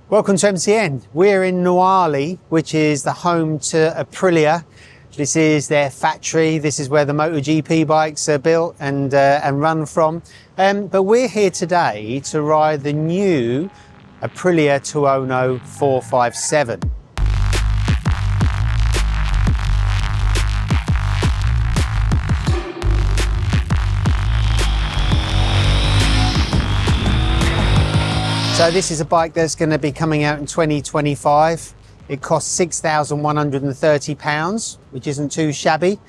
Welcome to MCN. We're in Noale, which is the home to Aprilia. This is their factory. This is where the MotoGP bikes are built and run from. But we're here today to ride the new Aprilia Tuono 457. So this is a bike that's going to be coming out in 2025. It costs £6,130, which isn't too shabby.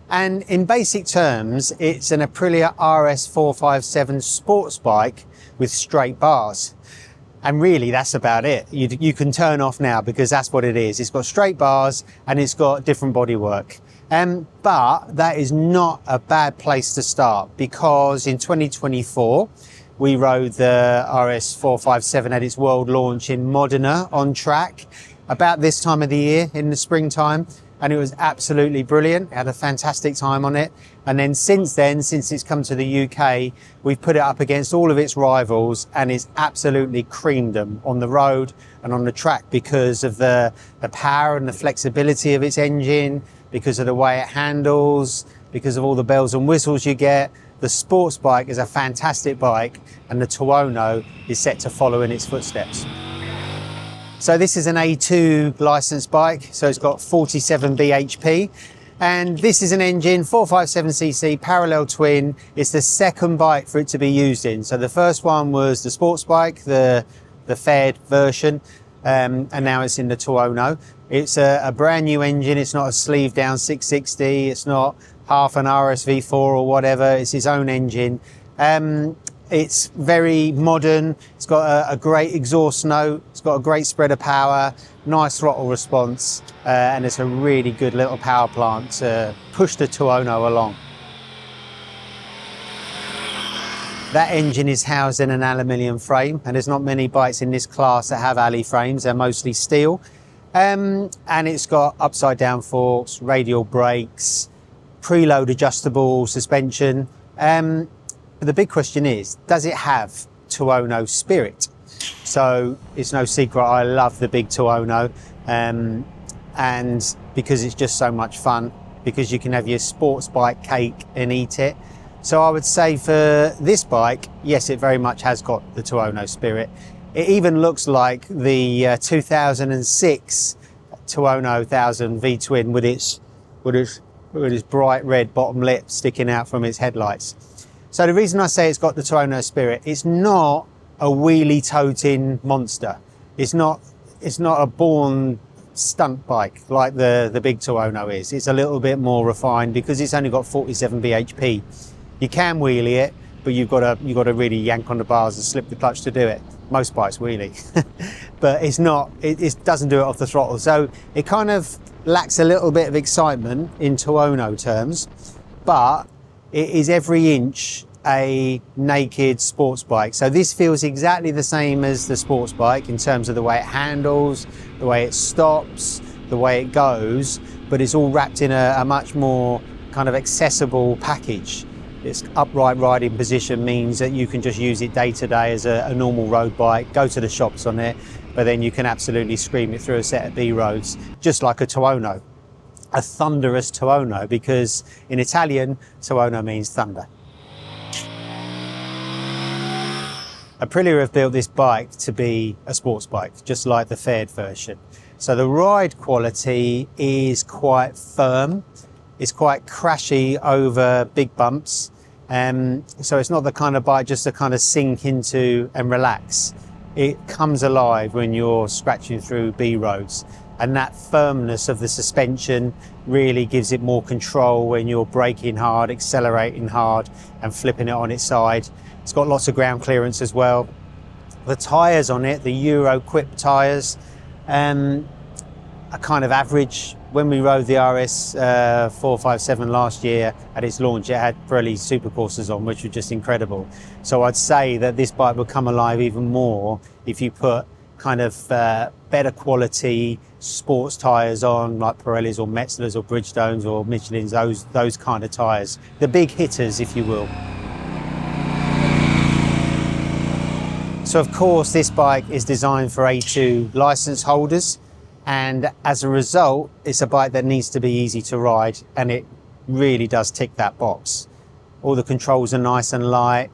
And in basic terms, it's an Aprilia RS 457 sports bike with straight bars. And really, that's about it. You can turn off now because that's what it is. It's got straight bars and it's got different bodywork. But that is not a bad place to start, because in 2024, we rode the RS 457 at its world launch in Modena on track about this time of the year in the springtime, and it was absolutely brilliant. I had a fantastic time on it. And then since it's come to the UK, we've put it up against all of its rivals and it's absolutely creamed them on the road and on the track because of the power and the flexibility of its engine, because of the way it handles, because of all the bells and whistles you get. The sports bike is a fantastic bike, and the Tuono is set to follow in its footsteps. So this is an A2 licensed bike, so it's got 47 bhp, and this is an engine, 457cc parallel twin. It's the second bike for it to be used in. So the first one was the sports bike, the fared version, and now it's in the Tuono. It's a brand new engine. It's not a sleeve down 660. It's not half an RSV4 or whatever. It's his own engine. It's very modern. It's got a great exhaust note. It's got a great spread of power, nice throttle response, and it's a really good little power plant to push the Tuono along. That engine is housed in an aluminium frame, and there's not many bikes in this class that have alley frames. They're mostly steel. And it's got upside down forks, radial brakes, preload adjustable suspension. But the big question is, does it have Tuono spirit? So it's no secret I love the big Tuono, and because it's just so much fun, because you can have your sports bike cake and eat it. So I would say for this bike, yes, it very much has got the Tuono spirit. It even looks like the 2006 Tuono 1000 V-twin with its bright red bottom lip sticking out from its headlights. So the reason I say it's got the Tuono spirit, it's not a wheelie toting monster. It's not a born stunt bike like the big Tuono is. It's a little bit more refined because it's only got 47 bhp. You can wheelie it, but you've got to really yank on the bars and slip the clutch to do it. Most bikes wheelie, but it doesn't do it off the throttle. So it kind of lacks a little bit of excitement in Tuono terms, but it is every inch a naked sports bike. So this feels exactly the same as the sports bike in terms of the way it handles, the way it stops, the way it goes, but it's all wrapped in a much more kind of accessible package. Its upright riding position means that you can just use it day to day as a normal road bike, go to the shops on it, but then you can absolutely scream it through a set of B roads, just like a Tuono. A thunderous Tuono, because in Italian, Tuono means thunder. Aprilia have built this bike to be a sports bike, just like the fared version. So the ride quality is quite firm. It's quite crashy over big bumps. So it's not the kind of bike just to kind of sink into and relax. It comes alive when you're scratching through B roads. And that firmness of the suspension really gives it more control when you're braking hard, accelerating hard, and flipping it on its side. It's got lots of ground clearance as well. The tyres on it, the Euro Quip tyres, are kind of average. When we rode the RS 457 last year at its launch, it had Pirelli Supercoursers on, which were just incredible. So I'd say that this bike would come alive even more if you put kind of better quality sports tyres on, like Pirellis or Metzeler's or Bridgestones or Michelin's, those kind of tyres. The big hitters, if you will. So of course this bike is designed for A2 license holders, and as a result it's a bike that needs to be easy to ride, and it really does tick that box. All the controls are nice and light,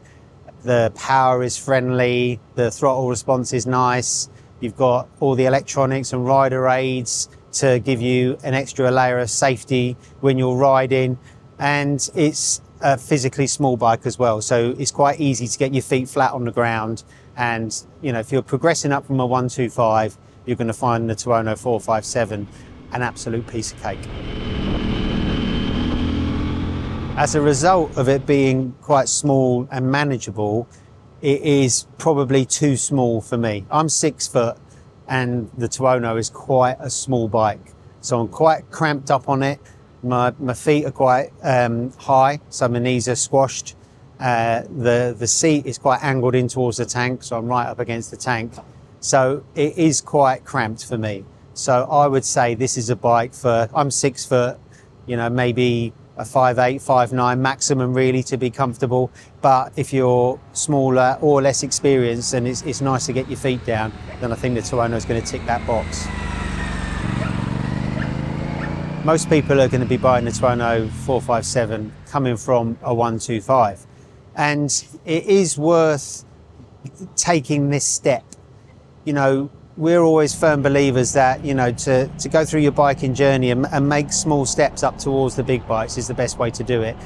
the power is friendly, the throttle response is nice, you've got all the electronics and rider aids to give you an extra layer of safety when you're riding, and it's a physically small bike as well, so it's quite easy to get your feet flat on the ground. And you know, if you're progressing up from a 125, you're going to find the Tuono 457 an absolute piece of cake. As a result of it being quite small and manageable, it is probably too small for me. I'm 6 foot and the Tuono is quite a small bike, so I'm quite cramped up on it. My feet are quite high, so my knees are squashed. The seat is quite angled in towards the tank, so I'm right up against the tank. So it is quite cramped for me. So I would say this is a bike for, I'm 6 foot, you know, maybe a 5'8", 5'9", maximum really to be comfortable. But if you're smaller or less experienced and it's nice to get your feet down, then I think the Tuono is going to tick that box. Most people are going to be buying the Tuono 457 coming from a 125. And it is worth taking this step. You know, we're always firm believers that, you know, to go through your biking journey and make small steps up towards the big bikes is the best way to do it.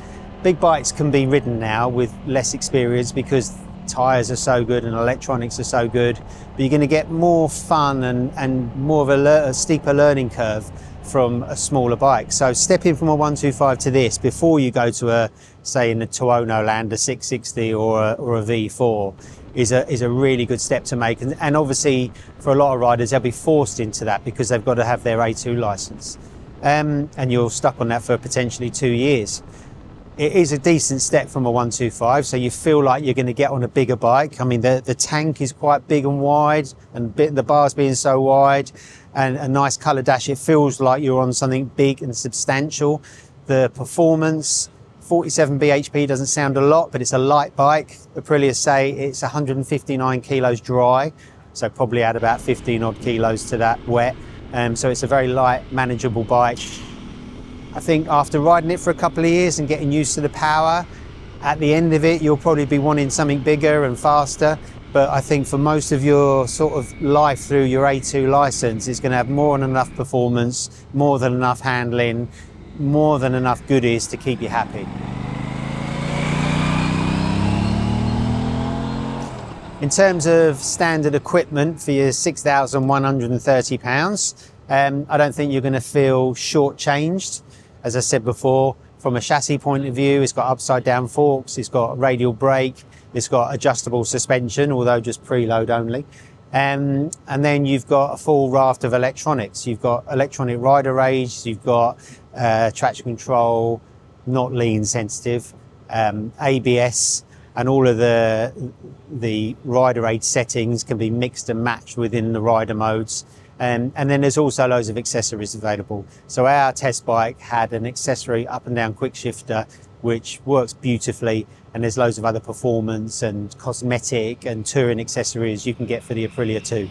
Big bikes can be ridden now with less experience because tyres are so good and electronics are so good, but you're going to get more fun and more of a steeper learning curve from a smaller bike. So stepping from a 125 to this before you go to a, say in the Tuono land, a 660 or a V4 is a really good step to make. And obviously for a lot of riders they'll be forced into that because they've got to have their A2 license, and you're stuck on that for potentially 2 years. It is a decent step from a 125, so you feel like you're going to get on a bigger bike. I mean, the tank is quite big and wide, and the bars being so wide, and a nice colour dash, it feels like you're on something big and substantial. The performance, 47 bhp doesn't sound a lot, but it's a light bike. Aprilia say it's 159 kilos dry, so probably add about 15 odd kilos to that wet. So it's a very light, manageable bike. I think after riding it for a couple of years and getting used to the power, at the end of it, you'll probably be wanting something bigger and faster. But I think for most of your sort of life through your A2 license, it's going to have more than enough performance, more than enough handling, more than enough goodies to keep you happy. In terms of standard equipment for your £6,130, I don't think you're going to feel shortchanged. As I said before, from a chassis point of view, it's got upside down forks, it's got radial brake, it's got adjustable suspension, although just preload only. And then you've got a full raft of electronics. You've got electronic rider aids, you've got traction control, not lean sensitive, ABS, and all of the rider aid settings can be mixed and matched within the rider modes. And then there's also loads of accessories available. So our test bike had an accessory up and down quick shifter, which works beautifully. And there's loads of other performance and cosmetic and touring accessories you can get for the Aprilia 2.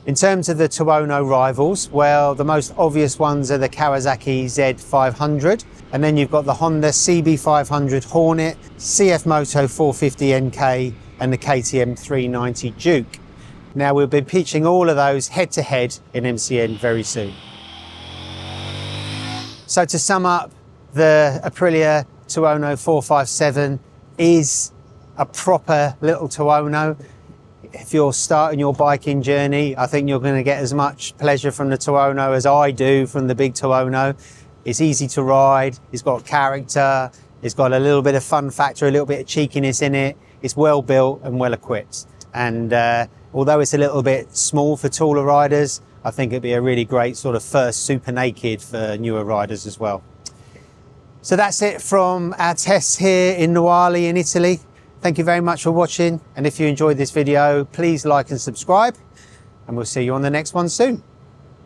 In terms of the Tuono rivals, well, the most obvious ones are the Kawasaki Z500, and then you've got the Honda CB500 Hornet, CF Moto 450 NK, and the KTM 390 Duke. Now we'll be pitching all of those head to head in MCN very soon. So to sum up, the Aprilia Tuono 457 is a proper little Tuono. If you're starting your biking journey, I think you're going to get as much pleasure from the Tuono as I do from the big Tuono. It's easy to ride, it's got character, it's got a little bit of fun factor, a little bit of cheekiness in it. It's well built and well equipped. And although it's a little bit small for taller riders, I think it'd be a really great sort of first super naked for newer riders as well. So that's it from our tests here in Noale in Italy. Thank you very much for watching, and if you enjoyed this video, please like and subscribe, and we'll see you on the next one soon.